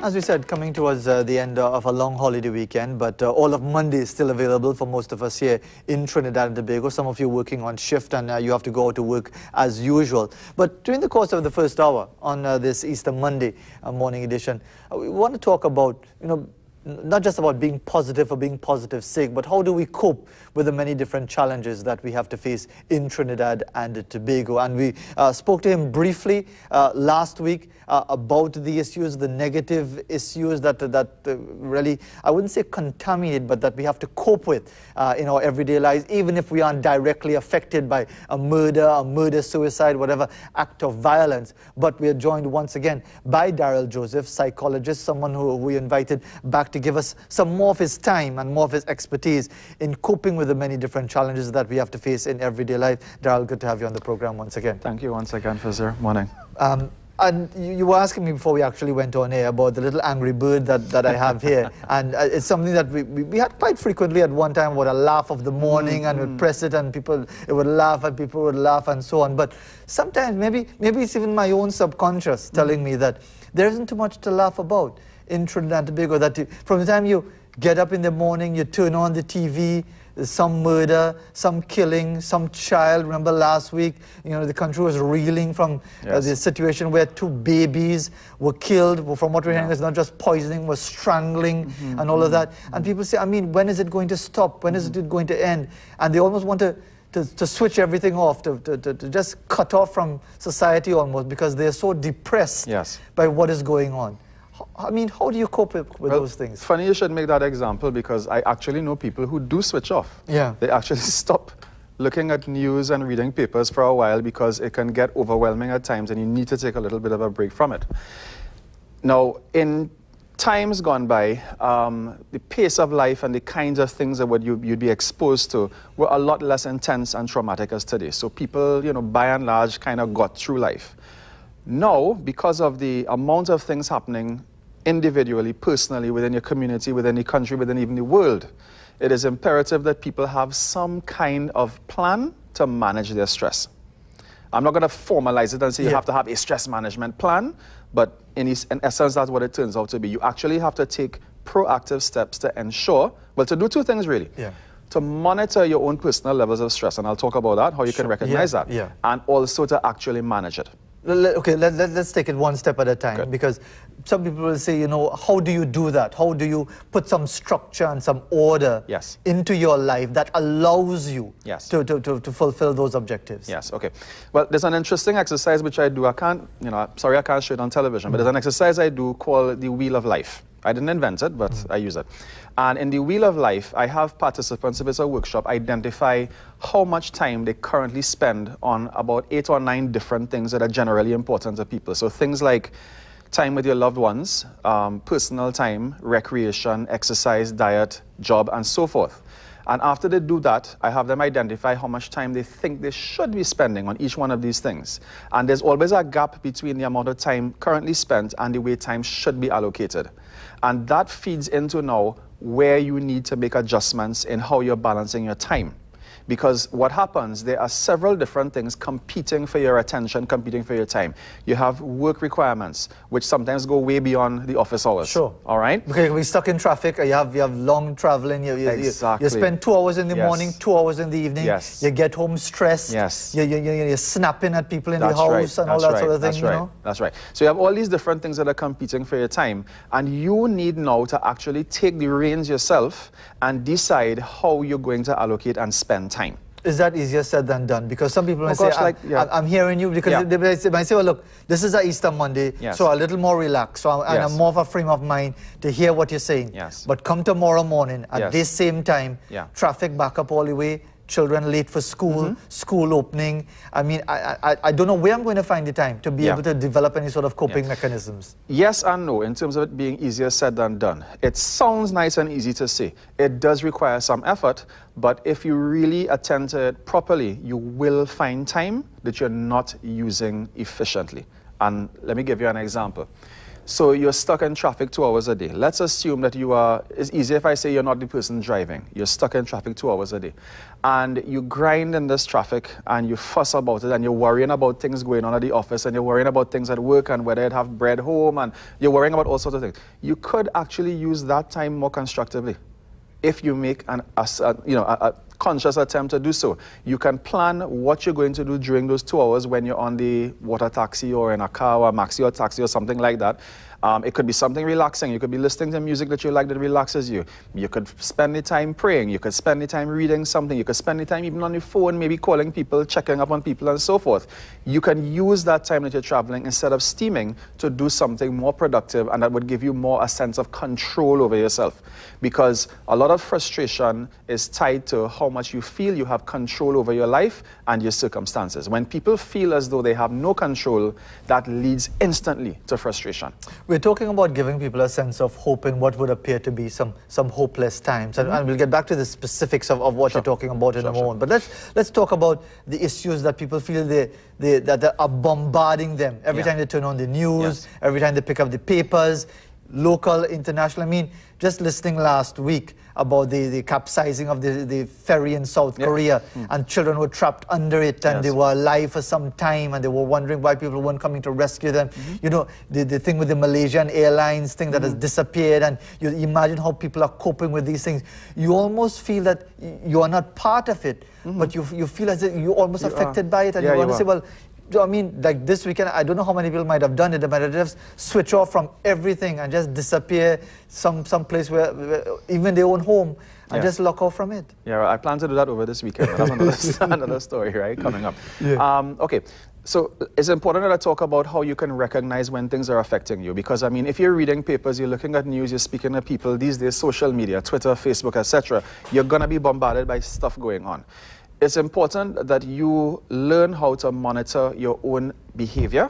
As we said, coming towards the end of a long holiday weekend, but all of Monday is still available for most of us here in Trinidad and Tobago. Some of you working on shift and you have to go out to work as usual. But during the course of the first hour on this Easter Monday morning edition, we want to talk about, not just about being positive for being positive sake, but how do we cope with the many different challenges that we have to face in Trinidad and Tobago. And we spoke to him briefly last week about the issues, the negative issues that really, I wouldn't say contaminate, but that we have to cope with in our everyday lives, even if we aren't directly affected by a murder, suicide, whatever act of violence. But we are joined once again by Daryl Joseph, psychologist, someone who we invited back to give us some more of his time and more of his expertise in coping with the many different challenges that we have to face in everyday life. Daryl, good to have you on the program once again. Thank you once again, Fizzer. Morning. And you were asking me before we actually went on air about the little angry bird that I have here. And it's something that we had quite frequently at one time, about a laugh of the morning, and we'd press it and it would laugh and people would laugh and so on. But sometimes maybe it's even my own subconscious telling me that there isn't too much to laugh about in Trinidad and Tobago. That from the time you get up in the morning, you turn on the TV, some murder, some killing, some child. Remember last week, the country was reeling from the situation where 2 babies were killed. From what we're hearing, it's not just poisoning, was strangling and all of that. And people say, when is it going to stop? When is it going to end? And they almost want to switch everything off, to just cut off from society almost, because they're so depressed by what is going on. How do you cope with those things? Funny you should make that example, because I actually know people who do switch off. Yeah. They actually stop looking at news and reading papers for a while, because it can get overwhelming at times and you need to take a little bit of a break from it. Now, in times gone by, the pace of life and the kinds of things that you'd be exposed to were a lot less intense and traumatic as today. So people, by and large, kind of got through life. Now, because of the amount of things happening individually, personally, within your community, within the country, within even the world, it is imperative that people have some kind of plan to manage their stress. I'm not going to formalize it and say you have to have a stress management plan, but in essence, that's what it turns out to be. You actually have to take proactive steps to ensure, to do 2 things really. To monitor your own personal levels of stress, and I'll talk about that, how you can recognize that, and also to actually manage it. Okay, let's take it one step at a time. Because some people will say, how do you do that? How do you put some structure and some order into your life that allows you to fulfill those objectives? Yes, okay. Well, there's an interesting exercise which I do. I can't show it on television, but there's an exercise I do called the Wheel of Life. I didn't invent it, but I use it. And in the Wheel of Life, I have participants, if it's a workshop, identify how much time they currently spend on about 8 or 9 different things that are generally important to people. So things like time with your loved ones, personal time, recreation, exercise, diet, job, and so forth. And after they do that, I have them identify how much time they think they should be spending on each one of these things. And there's always a gap between the amount of time currently spent and the way time should be allocated. And that feeds into now where you need to make adjustments in how you're balancing your time. Because what happens, there are several different things competing for your attention, competing for your time. You have work requirements, which sometimes go way beyond the office hours. Sure. All right? Okay, we're stuck in traffic, you have long traveling, Exactly. you spend 2 hours in the morning, 2 hours in the evening, you get home stressed, you're snapping at people in the house and all that sort of thing, That's right. So you have all these different things that are competing for your time, and you need now to actually take the reins yourself and decide how you're going to allocate and spend time. Is that easier said than done? Because some people might say, I'm hearing you, because they might say, well, look, this is a Easter Monday, so a little more relaxed, and I'm more of a frame of mind to hear what you're saying. But come tomorrow morning, at this same time, traffic back up all the way, children late for school, school opening. I don't know where I'm going to find the time to be able to develop any sort of coping mechanisms. Yes and no, in terms of it being easier said than done. It sounds nice and easy to say. It does require some effort, but if you really attend to it properly, you will find time that you're not using efficiently. And let me give you an example. So you're stuck in traffic 2 hours a day. Let's assume that it's easier if I say you're not the person driving. You're stuck in traffic 2 hours a day. And you grind in this traffic and you fuss about it and you're worrying about things going on at the office and you're worrying about things at work and whether you'd have bread home and you're worrying about all sorts of things. You could actually use that time more constructively if you make a conscious attempt to do so. You can plan what you're going to do during those 2 hours when you're on the water taxi or in a car or a maxi or taxi or something like that. It could be something relaxing. You could be listening to music that you like that relaxes you. You could spend the time praying. You could spend the time reading something. You could spend the time even on your phone, maybe calling people, checking up on people and so forth. You can use that time that you're traveling instead of steaming to do something more productive, and that would give you more a sense of control over yourself. Because a lot of frustration is tied to how much you feel you have control over your life and your circumstances. When people feel as though they have no control, that leads instantly to frustration. We're talking about giving people a sense of hope in what would appear to be some hopeless times. And we'll get back to the specifics of what you're talking about in a moment. But let's talk about the issues that people feel that are bombarding them every time they turn on the news, every time they pick up the papers, local, international. I mean, just listening last week about the capsizing of the ferry in South Korea, and children were trapped under it, and they were alive for some time, and they were wondering why people weren't coming to rescue them. You know, the thing with the Malaysian Airlines thing that has disappeared, and you imagine how people are coping with these things. You almost feel that you are not part of it, but you feel as if you're almost affected by it, and you want to say, well, I mean, like this weekend, I don't know how many people might have done it. They might have just switch off from everything and just disappear some place where even their own home, and just lock off from it. Yeah, I plan to do that over this weekend. That's another story, right, coming up. Okay, so it's important that I talk about how you can recognize when things are affecting you. Because, I mean, if you're reading papers, you're looking at news, you're speaking to people, these days, social media, Twitter, Facebook, etc., you're going to be bombarded by stuff going on. It's important that you learn how to monitor your own behavior,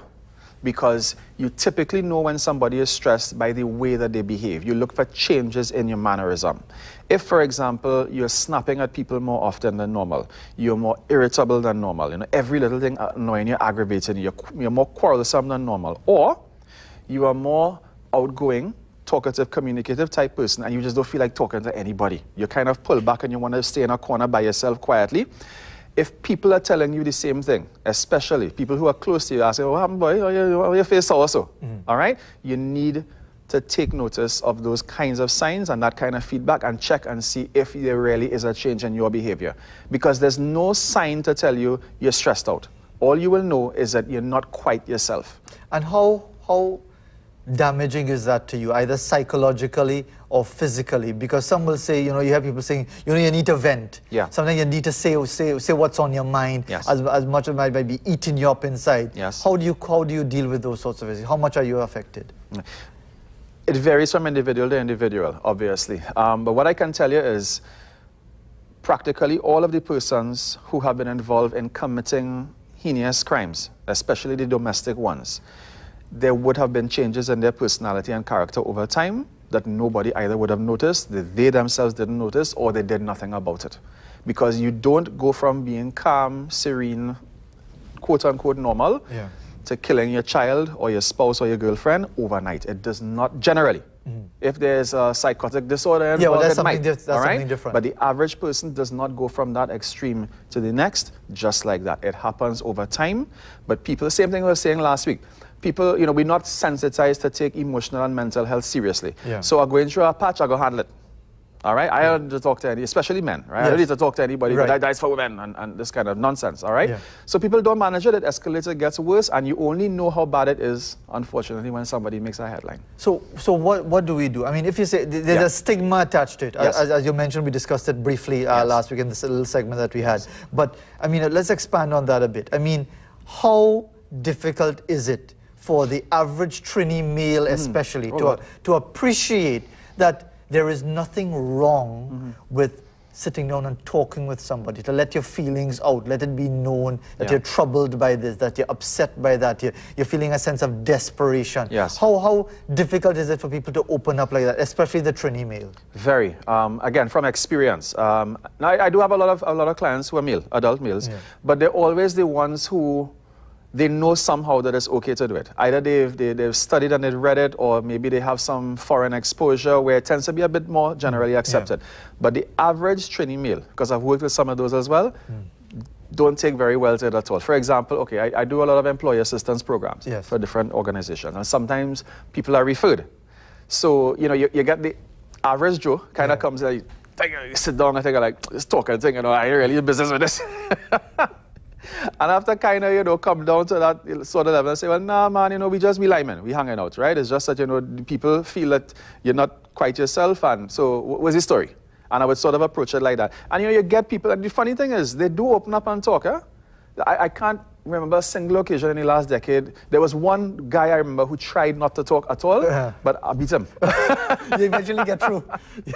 because you typically know when somebody is stressed by the way that they behave. You look for changes in your mannerism. If, for example, you're snapping at people more often than normal, you're more irritable than normal, you know, every little thing annoying you, aggravating you, you're more quarrelsome than normal, or you are more outgoing, talkative, communicative type person, and you just don't feel like talking to anybody. You kind of pull back and you want to stay in a corner by yourself quietly. If people are telling you the same thing, especially people who are close to you, asking, "Oh, what happened, boy? Oh, your face also." All right? You need to take notice of those kinds of signs and that kind of feedback and check and see if there really is a change in your behavior. Because there's no sign to tell you you're stressed out. All you will know is that you're not quite yourself. And how damaging is that to you, either psychologically or physically? Because some will say, you know, you have people saying, you know, you need to vent. Yeah. Sometimes you need to say what's on your mind, as much as it might be eating you up inside. Yes. How do you deal with those sorts of issues? How much are you affected? It varies from individual to individual, obviously. But what I can tell you is, practically all of the persons who have been involved in committing heinous crimes, especially the domestic ones, there would have been changes in their personality and character over time that nobody either would have noticed, that they themselves didn't notice, or they did nothing about it. Because you don't go from being calm, serene, quote-unquote normal, to killing your child or your spouse or your girlfriend overnight. It does not, generally. If there's a psychotic disorder involved, that's it might. something different. But the average person does not go from that extreme to the next just like that. It happens over time. But people, same thing we were saying last week, people, you know, we're not sensitized to take emotional and mental health seriously. So I'm going through a patch, I go handle it. All right? I don't need to talk to any, especially men, right? I don't need to talk to anybody, but that's for women and this kind of nonsense, all right? So people don't manage it, it escalates, it gets worse, and you only know how bad it is, unfortunately, when somebody makes a headline. So what do we do? I mean, if you say there's a stigma attached to it, as you mentioned, we discussed it briefly last week in this little segment that we had. But, I mean, let's expand on that a bit. I mean, how difficult is it for the average Trini male especially to appreciate that there is nothing wrong with sitting down and talking with somebody, to let your feelings out, let it be known that you're troubled by this, that you're upset by that, you're feeling a sense of desperation. How difficult is it for people to open up like that, especially the Trini male? Very. Again, from experience. Now, I do have a lot of clients who are male, adult males, but they're always the ones who they know somehow that it's okay to do it. Either they've studied and they've read it, or maybe they have some foreign exposure where it tends to be a bit more generally accepted. But the average Trini male, because I've worked with some of those as well, don't take very well to it at all. For example, okay, I do a lot of employee assistance programs for different organizations, and sometimes people are referred. So, you know, you get the average Joe kind of comes like, you sit down and think like, this talking thing, you know, I ain't really in business with this. And after kind of, you know, come down to that sort of level and say, well, nah, man, you know, we just be linemen, we hanging out, right? It's just that, you know, the people feel that you're not quite yourself, and so what's the story? And I would sort of approach it like that. And, you know, you get people, and the funny thing is, they do open up and talk, huh? I can't remember a single occasion in the last decade. There was one guy I remember who tried not to talk at all, but I beat him. You eventually get through.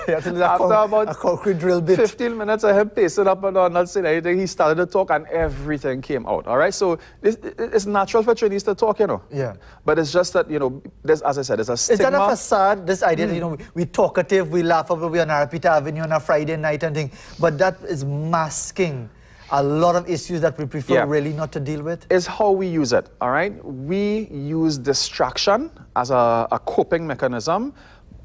After about a concrete drill bit. 15 minutes of him pacing up and down, not saying anything, he started to talk and everything came out, all right? So it's natural for trainees to talk, you know. Yeah. But it's just that, you know, there's, as I said, there's a stigma. Is that a facade, this idea that, you know, we're talkative, we laugh about, we're on Arapita Avenue on a Friday night and thing, but that is masking a lot of issues that we prefer really not to deal with? Is how we use it, all right? We use distraction as a coping mechanism,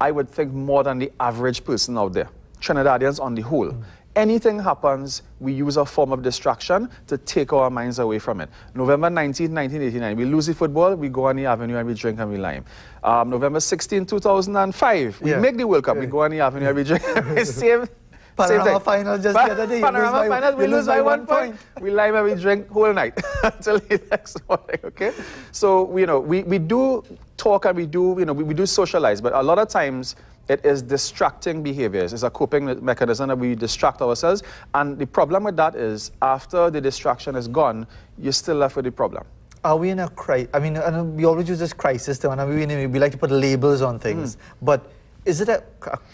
I would think, more than the average person out there. Trinidadians on the whole. Anything happens, we use a form of distraction to take our minds away from it. November 19, 1989, we lose the football, we go on the avenue and we drink and we lime. November 16, 2005, we make the World Cup, we go on the avenue and we drink and we save. Panorama final just the other day. Panorama final, we lose by 1 point. We lime and we drink whole night until the next morning, okay? So, you know, we do talk and we do, you know, we do socialize, but a lot of times it is distracting behaviors. It's a coping mechanism that we distract ourselves. And the problem with that is after the distraction is gone, you're still left with the problem. Are we in a crisis? I mean, we always use this crisis term, and we like to put labels on things, but is it a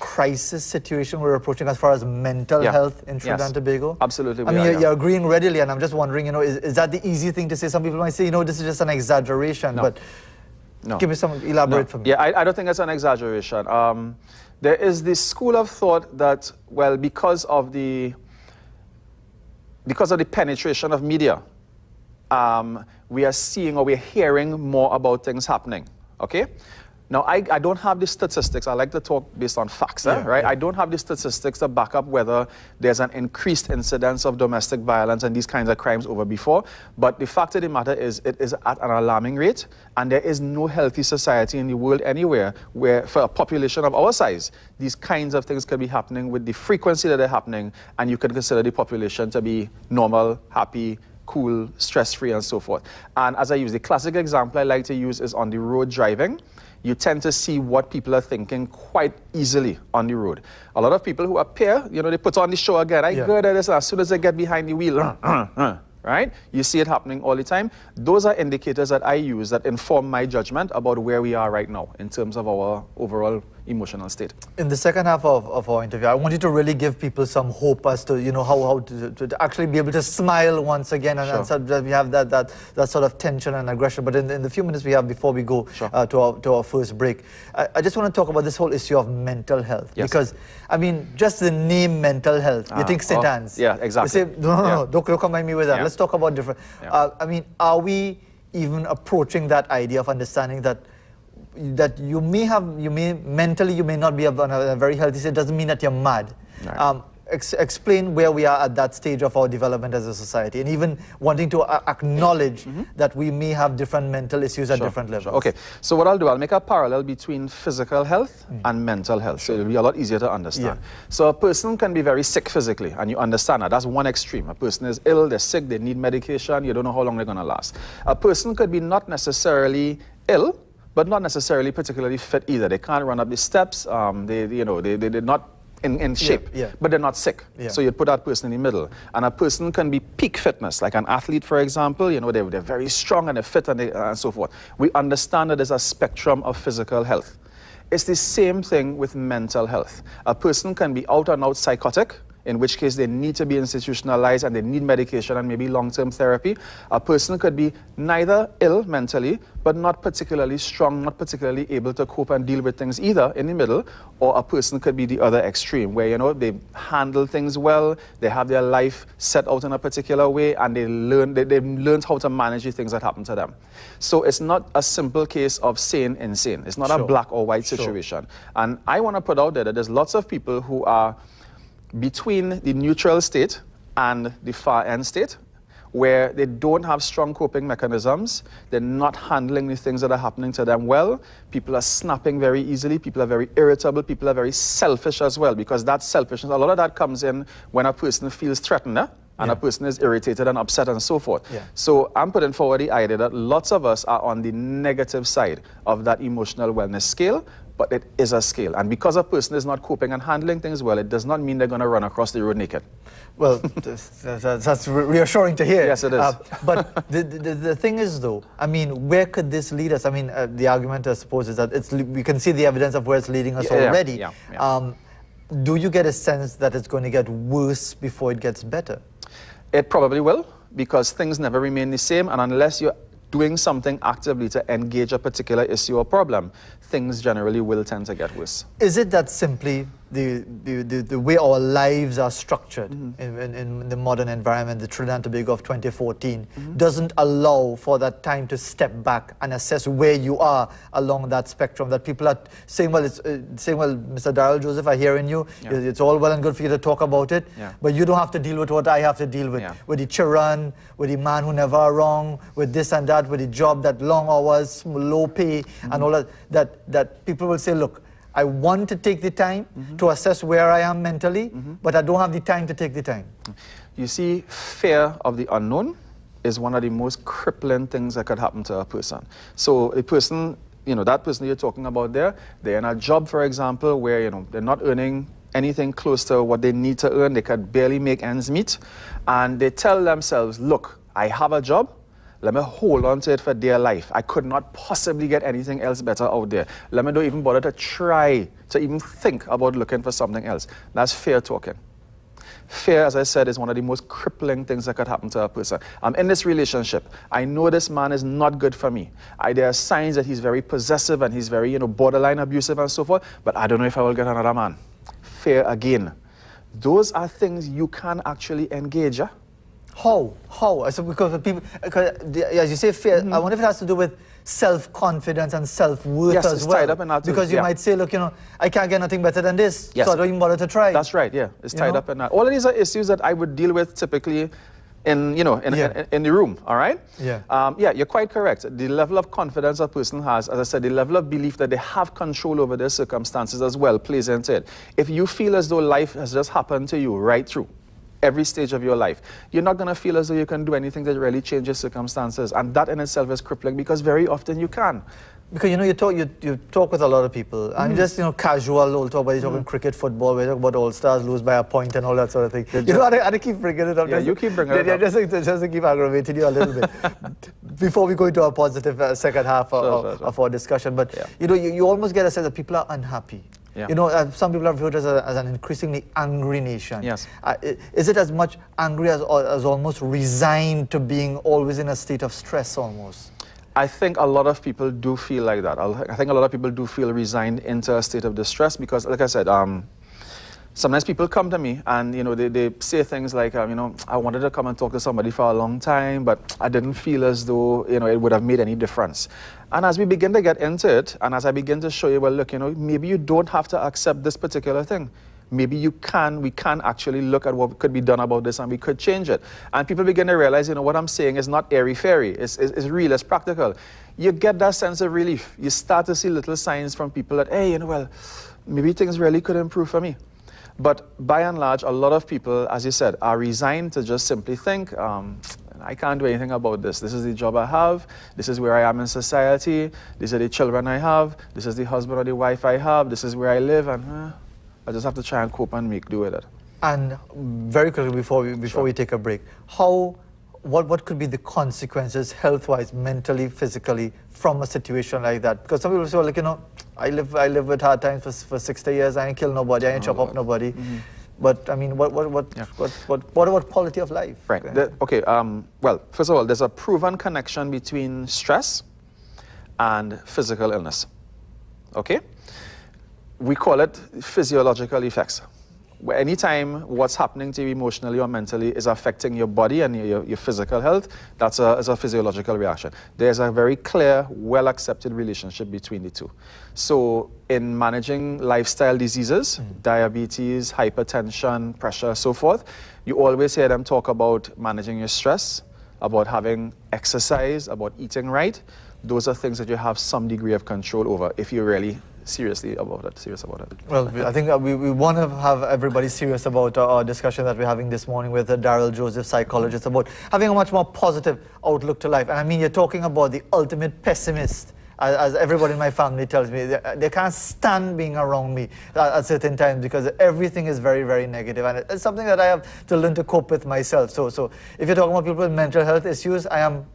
crisis situation we're approaching as far as mental health in Trinidad and Tobago? Absolutely. I mean, you're agreeing readily, and I'm just wondering, you know, is that the easy thing to say? Some people might say, you know, this is just an exaggeration, but give me some, elaborate for me. Yeah, I don't think it's an exaggeration. There is this school of thought that, well, because of the penetration of media, we are seeing or we're hearing more about things happening, okay? Now, I don't have the statistics. I like to talk based on facts, right? I don't have the statistics to back up whether there's an increased incidence of domestic violence and these kinds of crimes over before. But the fact of the matter is it is at an alarming rate, and there is no healthy society in the world anywhere where, for a population of our size, these kinds of things could be happening with the frequency that they're happening, and you can consider the population to be normal, happy, cool, stress-free, and so forth. And as I use, the classic example I like to use is on the road driving. You tend to see what people are thinking quite easily on the road. A lot of people who appear, you know, they put on the show again. I good at this, as soon as they get behind the wheel, right? You see it happening all the time. Those are indicators that I use that inform my judgment about where we are right now in terms of our overall emotional state. In the second half of our interview, I want you to really give people some hope as to, you know, how to actually be able to smile once again, and so that we have that sort of tension and aggression. But in the few minutes we have before we go to our first break, I just want to talk about this whole issue of mental health. Because, I mean, just the name mental health, you think St. Anne's. Yeah, exactly. You say, no, don't combine me with that. Let's talk about different. I mean, are we even approaching that idea of understanding that you may mentally you may not be on a very healthy state? Doesn't mean that you're mad. Explain where we are at that stage of our development as a society, and even wanting to acknowledge that we may have different mental issues at different levels. Okay, so what I'll do, I'll make a parallel between physical health and mental health, so it'll be a lot easier to understand. So a person can be very sick physically, and you understand that. That's one extreme. A person is ill, they're sick, they need medication, you don't know how long they're going to last. A person could be not necessarily ill, but not necessarily particularly fit either. They can't run up the steps, they're not in shape, but they're not sick. So you'd put that person in the middle. And a person can be peak fitness, like an athlete, for example. You know, they're very strong and they're fit and so forth. We understand that there's a spectrum of physical health. It's the same thing with mental health. A person can be out and out psychotic in which case they need to be institutionalized and they need medication and maybe long-term therapy. A person could be neither ill mentally, but not particularly strong, not particularly able to cope and deal with things either in the middle, or a person could be the other extreme, where, you know, they handle things well, they have their life set out in a particular way, and they've learned how to manage the things that happen to them. So it's not a simple case of sane, insane. It's not a black or white situation. And I want to put out there that there's lots of people who are between the neutral state and the far end state, where they don't have strong coping mechanisms, they're not handling the things that are happening to them well, people are snapping very easily, people are very irritable, people are very selfish as well, because that selfishness, a lot of that comes in when a person feels threatened, and a person is irritated and upset and so forth. So I'm putting forward the idea that lots of us are on the negative side of that emotional wellness scale, but it is a scale. And because a person is not coping and handling things well, it does not mean they're going to run across the road naked. Well, that's reassuring to hear. Yes, it is. But the thing is, though, I mean, where could this lead us? I mean, the argument, I suppose, is that we can see the evidence of where it's leading us already. Do you get a sense that it's going to get worse before it gets better? It probably will, because things never remain the same, and unless you're doing something actively to engage a particular issue or problem, things generally will tend to get worse. Is it that simply the way our lives are structured in the modern environment, the Trinidad and Tobago of 2014, doesn't allow for that time to step back and assess where you are along that spectrum? That people are saying, well, Mr. Darrell Joseph, I hear in you, it's all well and good for you to talk about it, but you don't have to deal with what I have to deal with, with the children, with the man who never are wrong, with this and that, with the job that long hours, low pay, and all that people will say, look, I want to take the time to assess where I am mentally, but I don't have the time to take the time. You see, fear of the unknown is one of the most crippling things that could happen to a person. So a person, you know, that person you're talking about there, they're in a job, for example, where, you know, they're not earning anything close to what they need to earn. They could barely make ends meet. And they tell themselves, look, I have a job. Let me hold on to it for dear life. I could not possibly get anything else better out there. Let me don't even bother to try to even think about looking for something else. That's fear talking. Fear, as I said, is one of the most crippling things that could happen to a person. I'm in this relationship. I know this man is not good for me. There are signs that he's very possessive and he's very, you know, borderline abusive and so forth, but I don't know if I will get another man. Fear again. Those are things you can actually engage. How? I said, because people, as you say, fear, I wonder if it has to do with self-confidence and self-worth as it's well. Tied up in that too. Because you might say, look, you know, I can't get nothing better than this, so I don't even bother to try. That's right, It's tied up in that. All of these are issues that I would deal with typically in, you know, in the room, all right? You're quite correct. The level of confidence a person has, as I said, the level of belief that they have control over their circumstances as well plays into it. If you feel as though life has just happened to you right through, every stage of your life, you're not going to feel as though you can do anything that really changes circumstances. And that in itself is crippling, because very often you can. Because, you know, you talk with a lot of people, and just, you know, casual old talk, but you're talking cricket, football, we talk about All-Stars, lose by a point and all that sort of thing. You know, I keep bringing it up. You keep bringing it up. Just to keep aggravating you a little bit. Before we go into a positive second half of our discussion. But, you know, you almost get a sense that people are unhappy. You know, some people have viewed us as an increasingly angry nation. Is it as much angry as almost resigned to being always in a state of stress almost? I think a lot of people do feel like that. I think a lot of people do feel resigned into a state of distress because, like I said, sometimes people come to me and, you know, they say things like, you know, I wanted to come and talk to somebody for a long time, but I didn't feel as though, you know, it would have made any difference. And as we begin to get into it, and as I begin to show you, well, look, you know, maybe you don't have to accept this particular thing. Maybe we can actually look at what could be done about this and we could change it. And people begin to realize, you know, what I'm saying is not airy-fairy, it's real, it's practical. You get that sense of relief. You start to see little signs from people that, hey, you know, well, maybe things really could improve for me. But by and large, a lot of people, as you said, are resigned to just simply think, I can't do anything about this. This is the job I have. This is where I am in society. These are the children I have. This is the husband or the wife I have. This is where I live. And I just have to try and cope and make do with it. And very quickly, before we take a break, what could be the consequences, health-wise, mentally, physically, from a situation like that? Because some people say, well, like, you know, I live with hard times for 60 years. I ain't kill nobody. I ain't chop up nobody. But I mean, what about quality of life? Right. Okay. Well, first of all, there's a proven connection between stress and physical illness. Okay? We call it physiological effects. Anytime what's happening to you emotionally or mentally is affecting your body and your physical health, that's a physiological reaction. There's a very clear, well-accepted relationship between the two. So in managing lifestyle diseases, diabetes, hypertension, pressure, so forth, you always hear them talk about managing your stress, about having exercise, about eating right. Those are things that you have some degree of control over if you're really serious about it. Well, I think we want to have everybody serious about our discussion that we're having this morning with Daryl Joseph, psychologist, about having a much more positive outlook to life. And I mean, you're talking about the ultimate pessimist. As everybody in my family tells me, they can't stand being around me at certain times because everything is very, very negative. And it's something that I have to learn to cope with myself. So if you're talking about people with mental health issues, I am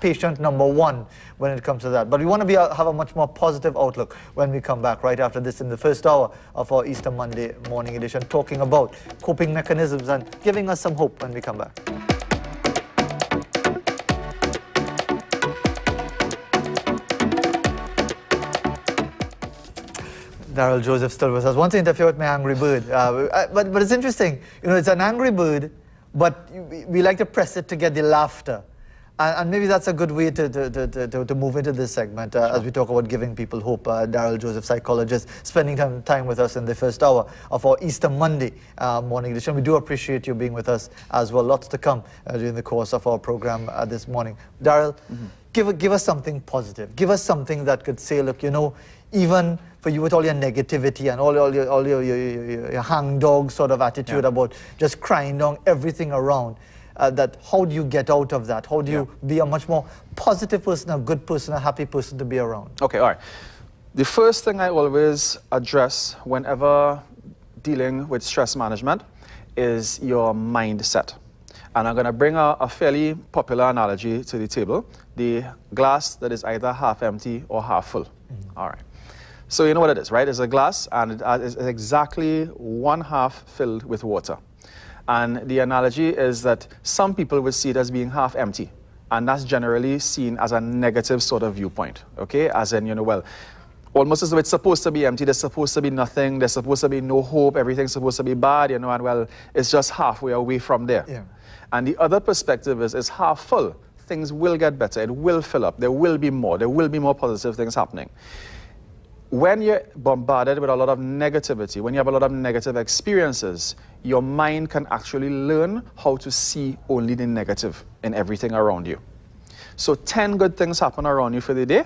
patient number one when it comes to that. But we want to have a much more positive outlook when we come back right after this in the first hour of our Easter Monday morning edition, talking about coping mechanisms and giving us some hope when we come back. Daryl Joseph still with us. Want to interfere with my angry bird, but it's interesting. You know, it's an angry bird, but we like to press it to get the laughter. And maybe that's a good way to move into this segment as we talk about giving people hope. Daryl Joseph, psychologist, spending time with us in the first hour of our Easter Monday morning edition. We do appreciate you being with us as well. Lots to come during the course of our program this morning. Daryl, give us something positive. Give us something that could say, look, you know, even for you with all your negativity and all your hang-dog sort of attitude about just crying down everything around, that how do you get out of that? How do you be a much more positive person, a good person, a happy person to be around? Okay, all right. The first thing I always address whenever dealing with stress management is your mindset. And I'm going to bring a fairly popular analogy to the table. The glass that is either half empty or half full. All right. So you know what it is, right? It's a glass and it is exactly one half filled with water. And the analogy is that some people would see it as being half empty. And that's generally seen as a negative sort of viewpoint, okay? As in, you know, well, almost as though it's supposed to be empty, there's supposed to be nothing, there's supposed to be no hope, everything's supposed to be bad, you know, and well, it's just halfway away from there. Yeah. And the other perspective is it's half full. Things will get better, it will fill up, there will be more positive things happening. When you're bombarded with a lot of negativity, when you have a lot of negative experiences, your mind can actually learn how to see only the negative in everything around you. So 10 good things happen around you for the day.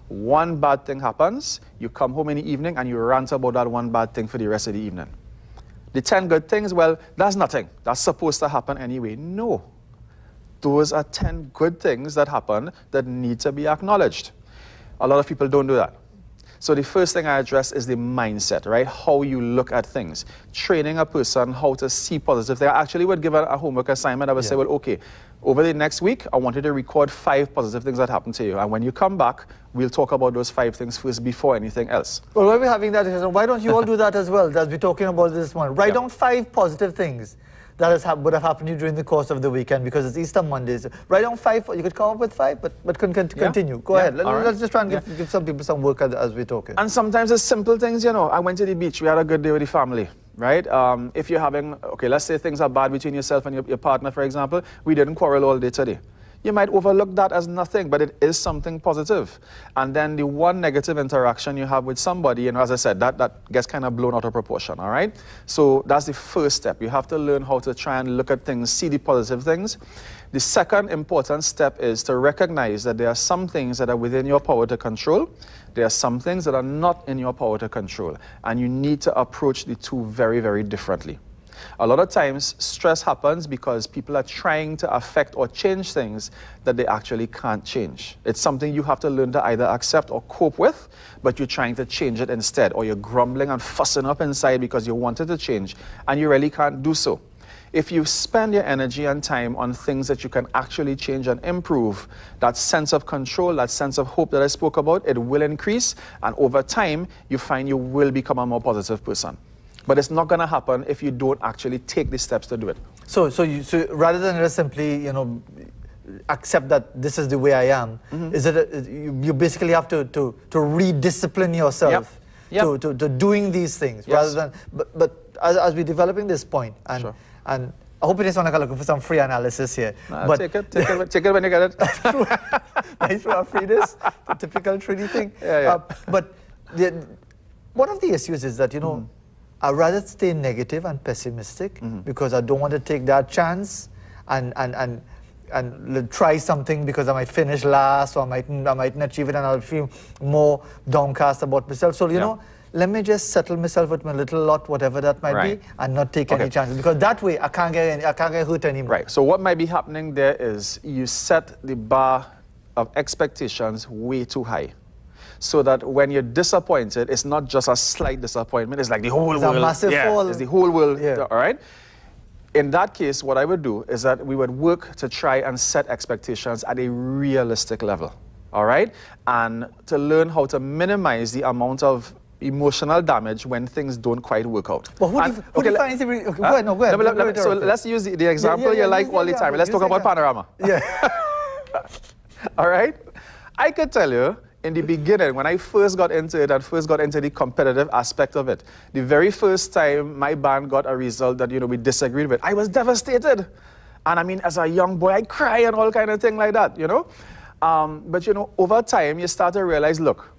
One bad thing happens, you come home in the evening and you rant about that one bad thing for the rest of the evening. The 10 good things, well, that's nothing. That's supposed to happen anyway. No. Those are 10 good things that happen that need to be acknowledged. A lot of people don't do that. So the first thing I address is the mindset, right? How you look at things. Training a person how to see positive things. I actually would give a homework assignment. I would say, well, okay, over the next week, I want you to record 5 positive things that happened to you. And when you come back, we'll talk about those 5 things first before anything else. Well, while we're having that discussion, why don't you all do that as well? As we're talking about this one. Write down 5 positive things that would have happened to you during the course of the weekend, because it's Easter Mondays. Write down 5. You could come up with 5, but continue. Go ahead. Let's just try and give some people some work as we're talking. And sometimes it's simple things, you know. I went to the beach. We had a good day with the family, right? If you're having, okay, let's say things are bad between yourself and your partner, for example. We didn't quarrel all day today. You might overlook that as nothing, but it is something positive. And then the one negative interaction you have with somebody, and as I said, that gets kind of blown out of proportion, all right? So that's the first step. You have to learn how to try and look at things, see the positive things. The second important step is to recognize that there are some things that are within your power to control. There are some things that are not in your power to control. And you need to approach the two very, very differently. A lot of times, stress happens because people are trying to affect or change things that they actually can't change. It's something you have to learn to either accept or cope with, but you're trying to change it instead, or you're grumbling and fussing up inside because you wanted to change, and you really can't do so. If you spend your energy and time on things that you can actually change and improve, that sense of control, that sense of hope that I spoke about, it will increase, and over time, you find you will become a more positive person. But it's not going to happen if you don't actually take the steps to do it. So rather than just simply, you know, accept that this is the way I am, is it you basically have to rediscipline yourself to doing these things rather than, but as we're developing this point, and and I hope it is not looking for some free analysis here. But take it when you get it. Nice for freeness, the typical Trini thing. But one of the issues is that, you know, I'd rather stay negative and pessimistic because I don't want to take that chance and try something because I might finish last or I mightn't achieve it, and I'll feel more downcast about myself. So, you know, let me just settle myself with my little lot, whatever that might be, and not take any chances, because that way I can't get hurt anymore. Right. So what might be happening there is you set the bar of expectations way too high, so that when you're disappointed, it's not just a slight disappointment. It's like the whole world. It's a massive fall. It's the whole world. All right. In that case, what I would do is that we would work to try and set expectations at a realistic level. All right, and to learn how to minimize the amount of emotional damage when things don't quite work out. But who defines it? Go ahead. So let's use the example you like all the time. Let's talk about Panorama. Yeah. All right? I could tell you, in the beginning, when I first got into it and first got into the competitive aspect of it, the very first time my band got a result that, you know, we disagreed with, I was devastated. And I mean, as a young boy, I cry and all kind of thing like that, you know? But, you know, over time, you start to realize, look,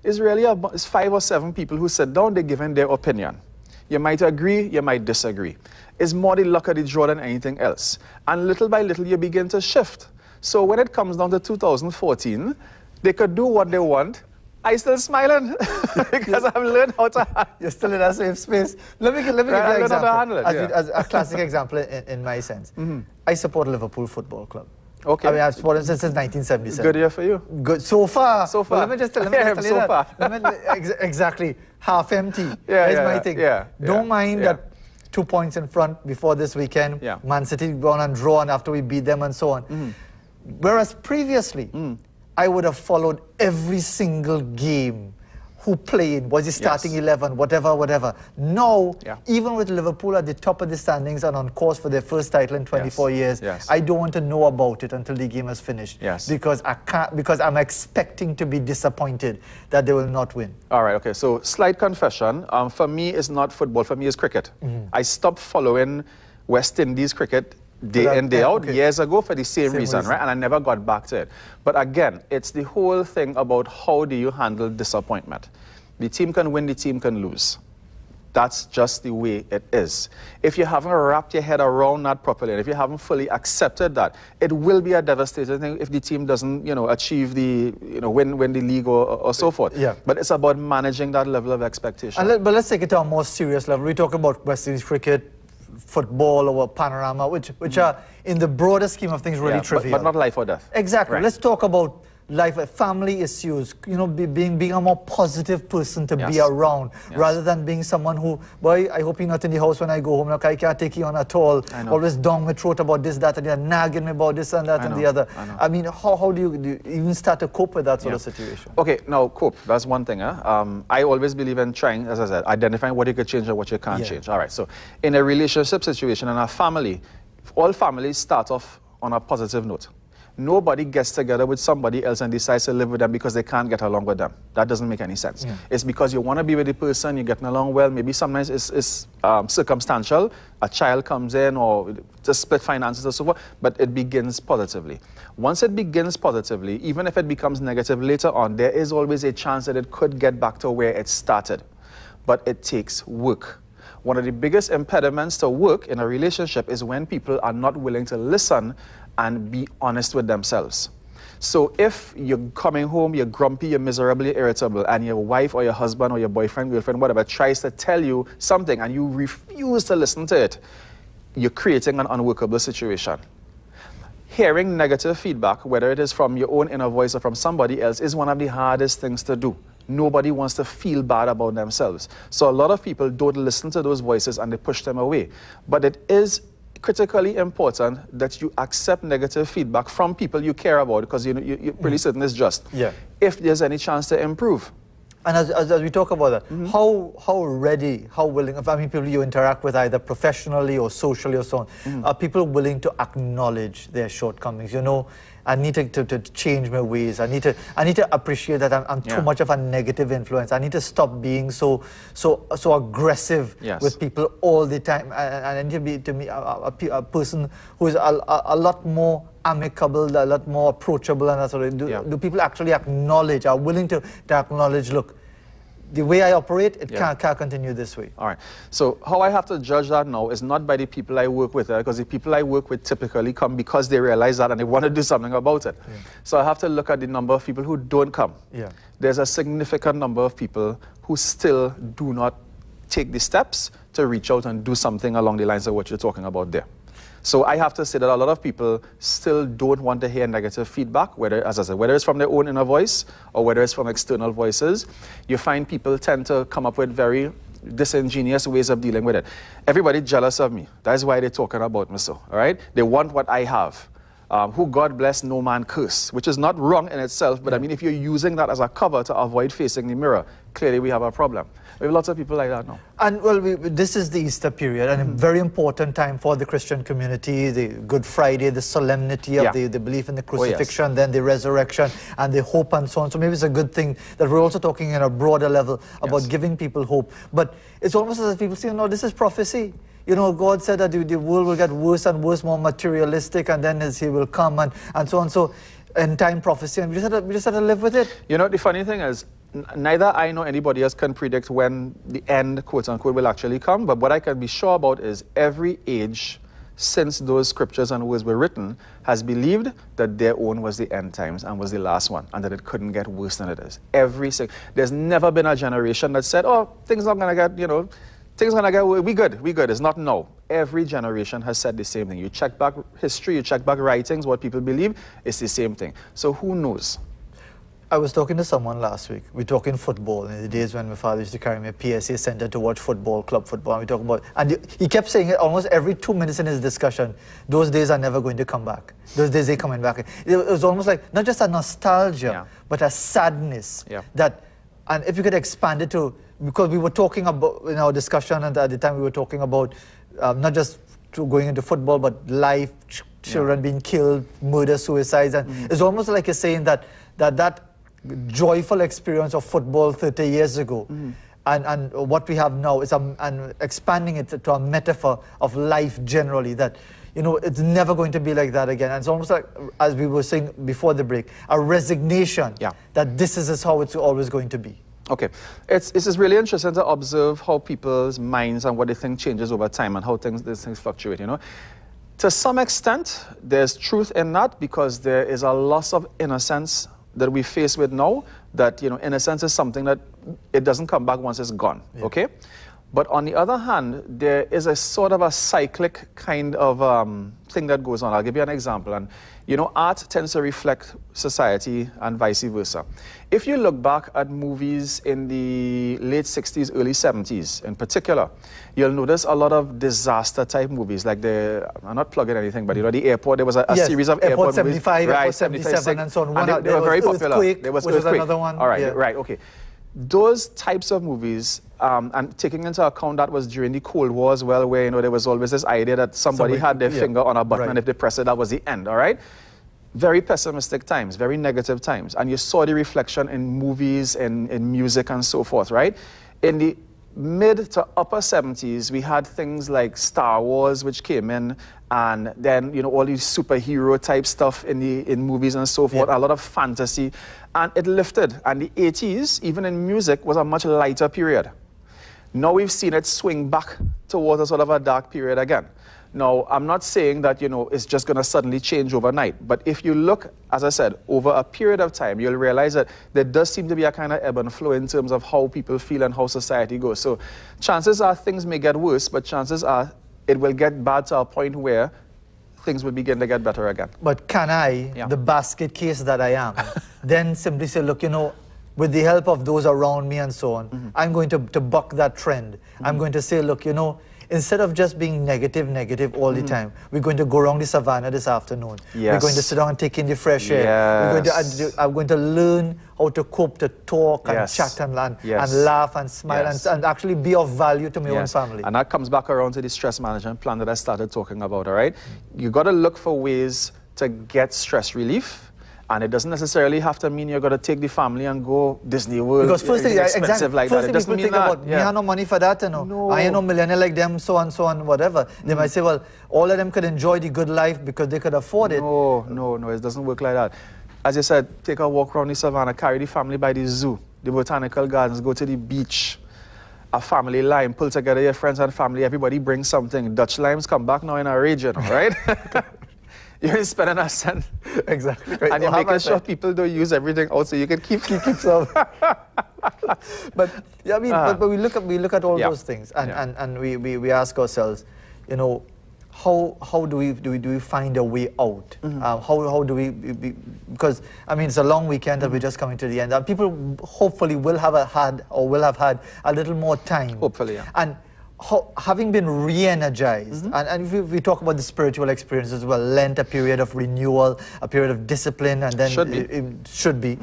it's really it's 5 or 7 people who sit down, they're giving their opinion. You might agree, you might disagree. It's more the luck of the draw than anything else. And little by little, you begin to shift. So when it comes down to 2014, they could do what they want. I still smiling because I've learned how to. You're still in that safe space. Let me give you an example. As a classic example in my sense. I support Liverpool Football Club. Okay. I mean, I've supported since 1977. Good year for you. Good so far. So far. Well, let me just tell you that. Exactly. Half empty. Here's my thing. Don't mind that 2 points in front before this weekend. Man City gone and drawn after we beat them and so on. Whereas previously, I would have followed every single game. Who played, was he starting 11, whatever. Now, even with Liverpool at the top of the standings and on course for their first title in 24 years, I don't want to know about it until the game is finished. Because I'm expecting to be disappointed that they will not win. All right, okay, so slight confession. For me, it's not football, for me, it's cricket. I stopped following West Indies cricket day in, day out years ago for the same reason, right? And I never got back to it. But again, it's the whole thing about how do you handle disappointment. The team can win, the team can lose. That's just the way it is. If you haven't wrapped your head around that properly, and if you haven't fully accepted that, it will be a devastating thing if the team doesn't, you know, achieve the, you know, win the league or so forth. But it's about managing that level of expectation. But let's take it to a more serious level. We talk about West Indies cricket, football, or Panorama, which are in the broader scheme of things really trivial. But not life or death. Exactly. Let's talk about life, family issues, you know, being a more positive person to be around, rather than being someone who, boy, I hope you're not in the house when I go home, like I can't take you on at all, always down my throat about this, that, and the other, nagging me about this and that and the other. I mean, how do you even start to cope with that sort of situation? Okay, now cope, that's one thing. I always believe in trying, as I said, identifying what you could change and what you can't change. All right, so in a relationship situation, in a family, all families start off on a positive note. Nobody gets together with somebody else and decides to live with them because they can't get along with them. That doesn't make any sense. It's because you want to be with the person, you're getting along well. Maybe sometimes it's circumstantial. A child comes in or just split finances or so forth, but it begins positively. Once it begins positively, even if it becomes negative later on, there is always a chance that it could get back to where it started. But it takes work. One of the biggest impediments to work in a relationship is when people are not willing to listen and be honest with themselves. So if you're coming home, you're grumpy, you're miserable, you're irritable, and your wife or your husband or your boyfriend, girlfriend, whatever, tries to tell you something and you refuse to listen to it, you're creating an unworkable situation. Hearing negative feedback, whether it is from your own inner voice or from somebody else, is one of the hardest things to do. Nobody wants to feel bad about themselves. So a lot of people don't listen to those voices and they push them away. But it is critically important that you accept negative feedback from people you care about, because you're pretty certain it's just. If there's any chance to improve. And as we talk about that, how ready, how willing, I mean, people you interact with either professionally or socially or so on, are people willing to acknowledge their shortcomings? You know, I need to change my ways. I need to appreciate that I'm too much of a negative influence. I need to stop being so aggressive with people all the time. And I need to be a person who is a lot more amicable, a lot more approachable, and that sort of. Do people actually acknowledge, are willing to acknowledge, look, the way I operate, it can't continue this way? All right. So how I have to judge that now is not by the people I work with, because the people I work with typically come because they realize that and they want to do something about it. So I have to look at the number of people who don't come. There's a significant number of people who still do not take the steps to reach out and do something along the lines of what you're talking about there. So I have to say that a lot of people still don't want to hear negative feedback, whether, as I said, whether it's from their own inner voice or whether it's from external voices. You find people tend to come up with very disingenuous ways of dealing with it. Everybody jealous of me. That's why they're talking about me so, all right? They want what I have. Who God bless, no man curse, which is not wrong in itself, but I mean, if you're using that as a cover to avoid facing the mirror, clearly we have a problem. We have lots of people like that now. And well, this is the Easter period, and a very important time for the Christian community, the Good Friday, the solemnity of the belief in the crucifixion, then the resurrection, and the hope and so on. So maybe it's a good thing that we're also talking in a broader level about giving people hope. But it's almost as if people say, no, this is prophecy. You know, God said that the world will get worse and worse, more materialistic, and then He will come and so on. So, end time prophecy, and we just have to live with it. You know, the funny thing is, neither I nor anybody else can predict when the end, quote unquote, will actually come. But what I can be sure about is every age since those scriptures and words were written has believed that their own was the end times and was the last one, and that it couldn't get worse than it is. There's never been a generation that said, oh, things are going to get, you know, things are going to get, we good. It's not now. Every generation has said the same thing. You check back history, you check back writings, what people believe, it's the same thing. So who knows? I was talking to someone last week. We're talking football in the days when my father used to carry me to PSA Center to watch football, club football. And we talk about, and he kept saying it almost every 2 minutes in his discussion. Those days are never going to come back. Those days are coming back. It was almost like not just a nostalgia, but a sadness that, and if you could expand it to, because we were talking about in our discussion, and at the time we were talking about not just going into football, but life, children being killed, murder, suicides, and it's almost like you're saying that joyful experience of football 30 years ago and what we have now is and expanding it to a metaphor of life generally, that you know it's never going to be like that again. And it's almost like, as we were saying before the break, a resignation that this is how it's always going to be. Okay, it's just really interesting to observe how people's minds and what they think changes over time and how these things fluctuate, you know. To some extent, there's truth in that, because there is a loss of innocence that we face with now, that, you know, innocence is something that it doesn't come back once it's gone, okay? But on the other hand, there is a sort of a cyclic kind of thing that goes on. I'll give you an example. And, you know, art tends to reflect society and vice versa. If you look back at movies in the late 60s, early 70s in particular, you'll notice a lot of disaster type movies, like I'm not plugging anything, but you know, the airport, there was a series of airport 75, movies. Airport 77 and so on. And they were very popular. There was Earthquake, which was another one. All right, right, okay. Those types of movies, and taking into account that was during the Cold War as well, where, you know, there was always this idea that somebody had their finger on a button, and if they press it, that was the end, all right? Very pessimistic times, very negative times. And you saw the reflection in movies, in music and so forth, right? In the mid to upper 70s, we had things like Star Wars, which came in, and then, you know, all these superhero type stuff in movies and so forth, a lot of fantasy, and it lifted. And the 80s, even in music, was a much lighter period. Now we've seen it swing back towards a sort of a dark period again. Now, I'm not saying that, you know, it's just going to suddenly change overnight. But if you look, as I said, over a period of time, you'll realize that there does seem to be a kind of ebb and flow in terms of how people feel and how society goes. So chances are things may get worse, but chances are it will get bad to a point where things will begin to get better again. But can I, the basket case that I am, then simply say, look, you know, with the help of those around me and so on, I'm going to buck that trend. I'm going to say, look, you know, instead of just being negative all the time, we're going to go around the savannah this afternoon. Yes. We're going to sit down and take in the fresh air. Yes. I'm going to learn how to cope, to talk and Yes. chat and Yes. laugh and smile Yes. and actually be of value to my own Yes. family. And that comes back around to the stress management plan that I started talking about, all right? You got to look for ways to get stress relief. And it doesn't necessarily have to mean you're going to take the family and go Disney World. Because first thing, expensive like that. It doesn't people mean think that. about, me have no money for that, you know. No. I ain't no millionaire like them, so on, whatever. They might say, well, all of them could enjoy the good life because they could afford it. No, it doesn't work like that. As I said, take a walk around the savannah, carry the family by the zoo, the botanical gardens, go to the beach, a family lime, pull together your friends and family, everybody brings something. Dutch limes come back now in a region, right? You're spending a cent. Exactly. And you're making sure people don't use everything out so you can keep some. But yeah, I mean, but we look at all those things and we ask ourselves, you know, how do we find a way out? How do we because I mean it's a long weekend and we're just coming to the end, and people hopefully will have had a little more time. Hopefully, yeah. And having been re-energized, and if we talk about the spiritual experience as well, Lent, a period of renewal, a period of discipline, and then should be.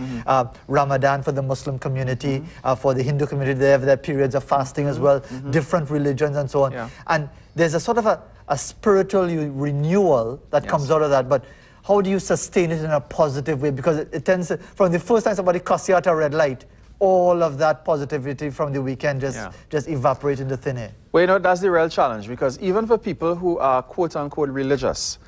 Ramadan for the Muslim community, for the Hindu community, they have their periods of fasting as well, different religions and so on. Yeah. And there's a sort of a spiritual renewal that comes out of that, but how do you sustain it in a positive way? Because it tends to, from the first time somebody cuts you at a red light, all of that positivity from the weekend just evaporate into thin air. Well, you know, that's the real challenge, because even for people who are quote-unquote religious,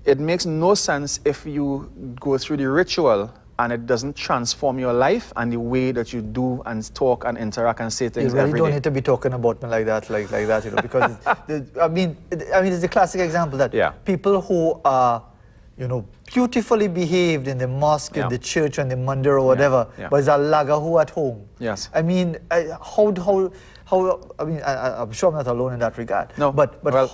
it makes no sense if you go through the ritual and it doesn't transform your life and the way that you do and talk and interact and say things every day. You really don't day. need to be talking about me like that, you know, because I mean, it's a classic example that people who are, you know, beautifully behaved in the mosque, in the church, and the mandir or whatever, but it's a lagahu at home. Yes. I mean, how? I mean, I'm sure I'm not alone in that regard. No. But well,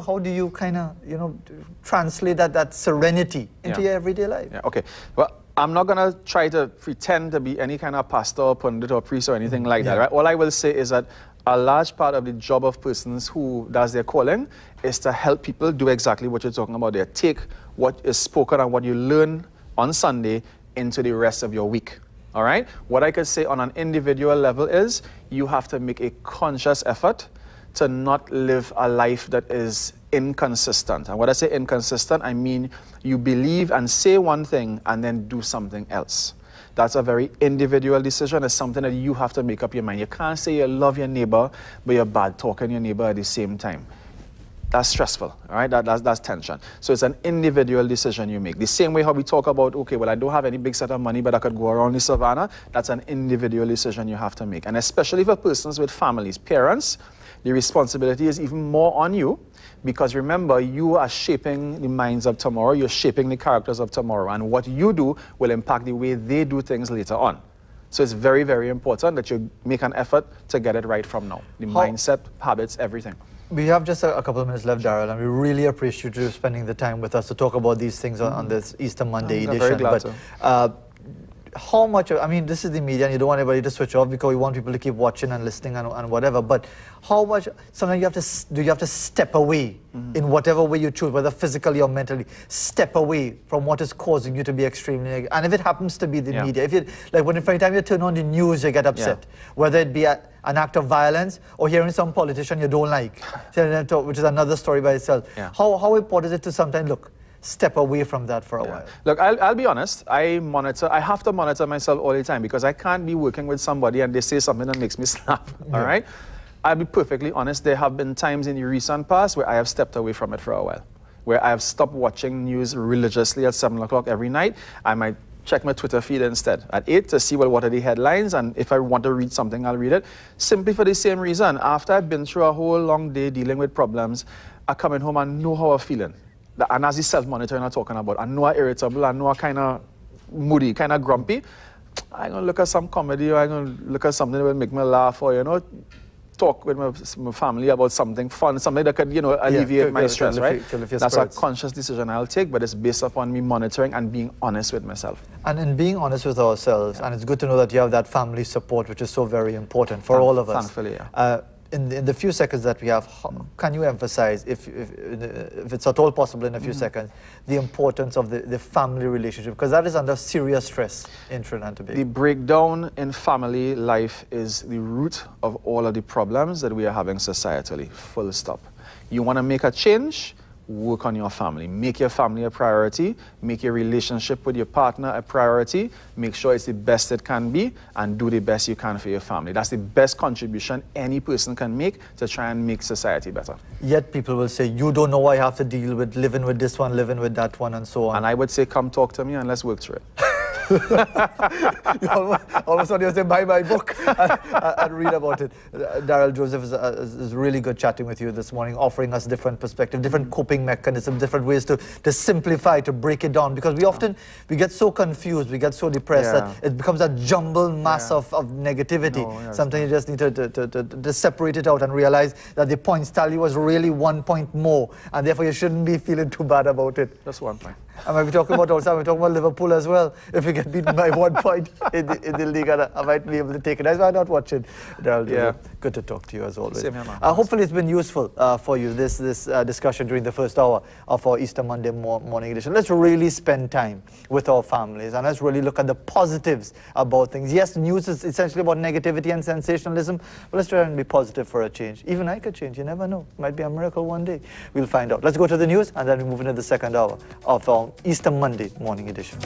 how do you kind of, you know, translate that serenity into your everyday life? Yeah. Okay. Well, I'm not going to try to pretend to be any kind of pastor or pundit or priest or anything like that, right? All I will say is that a large part of the job of persons who does their calling is to help people do exactly what you're talking about there. Take what is spoken and what you learn on Sunday into the rest of your week. All right? What I could say on an individual level is you have to make a conscious effort to not live a life that is inconsistent. And when I say inconsistent, I mean you believe and say one thing and then do something else. That's a very individual decision. It's something that you have to make up your mind. You can't say you love your neighbor, but you're bad talking your neighbor at the same time. That's stressful, all right? That's tension. So it's an individual decision you make. The same way how we talk about, okay, well, I don't have any big set of money, but I could go around the savannah. That's an individual decision you have to make. And especially for persons with families, parents, the responsibility is even more on you, because remember, you are shaping the minds of tomorrow, you're shaping the characters of tomorrow, and what you do will impact the way they do things later on. So it's very, very important that you make an effort to get it right from now. The mindset, habits, everything. We have just a couple of minutes left, Daryl, and we really appreciate you spending the time with us to talk about these things on this Easter Monday edition. Very glad to. How much, I mean, this is the media and you don't want anybody to switch off because you want people to keep watching and listening and whatever, but how much, sometimes you have to step away in whatever way you choose, whether physically or mentally, step away from what is causing you to be extremely negative. And if it happens to be the media, if you, like when every time you turn on the news, you get upset, whether it be an act of violence or hearing some politician you don't like, which is another story by itself. How important is it to sometimes, look, step away from that for a while? Look, I'll be honest, I have to monitor myself all the time because I can't be working with somebody and they say something that makes me snap, all right? I'll be perfectly honest, there have been times in the recent past where I have stepped away from it for a while, where I have stopped watching news religiously at 7 o'clock every night. I might check my Twitter feed instead at 8 to see, well, what are the headlines, and if I want to read something, I'll read it. Simply for the same reason, after I've been through a whole long day dealing with problems, I come in home and know how I'm feeling. And as the self-monitoring I'm talking about, I know I'm irritable, I know I'm kind of moody, kind of grumpy. I'm going to look at some comedy, or I'm going to look at something that will make me laugh, or, you know, talk with my family about something fun, something that could, alleviate my stress, right? That's a conscious decision I'll take, but it's based upon me monitoring and being honest with myself. And in being honest with ourselves, and it's good to know that you have that family support, which is so very important for all of us. Thankfully, yeah. In the few seconds that we have, can you emphasize, if it's at all possible in a few seconds, the importance of the family relationship? Because that is under serious stress in Trinidad and Tobago. The breakdown in family life is the root of all of the problems that we are having societally, full stop. You want to make a change? Work on your family. Make your family a priority. Make your relationship with your partner a priority. Make sure it's the best it can be, and do the best you can for your family. That's the best contribution any person can make to try and make society better. Yet people will say, you don't know I have to deal with living with this one, living with that one, and so on. And I would say, come talk to me and let's work through it. All of a sudden you say, buy my book and read about it. Daryl Joseph, is really good chatting with you this morning, offering us different perspectives, different coping mechanisms, different ways to simplify, to break it down. Because we get so confused, we get so depressed that it becomes a jumbled mass of negativity. Sometimes you just need to separate it out and realize that the points tally was really 1 point more, and therefore you shouldn't be feeling too bad about it. That's one point. I might be talking about also, we're talking about Liverpool as well. If we get beaten by 1 point in the league, I might be able to take it. That's why I'm not watching. Yeah. Good to talk to you as always. Same here, man. Hopefully it's been useful for you, this discussion during the first hour of our Easter Monday morning edition. Let's really spend time with our families and let's really look at the positives about things. Yes, news is essentially about negativity and sensationalism, but let's try and be positive for a change. Even I could change, you never know. It might be a miracle one day. We'll find out. Let's go to the news and then we move into the second hour of our Easter Monday morning edition.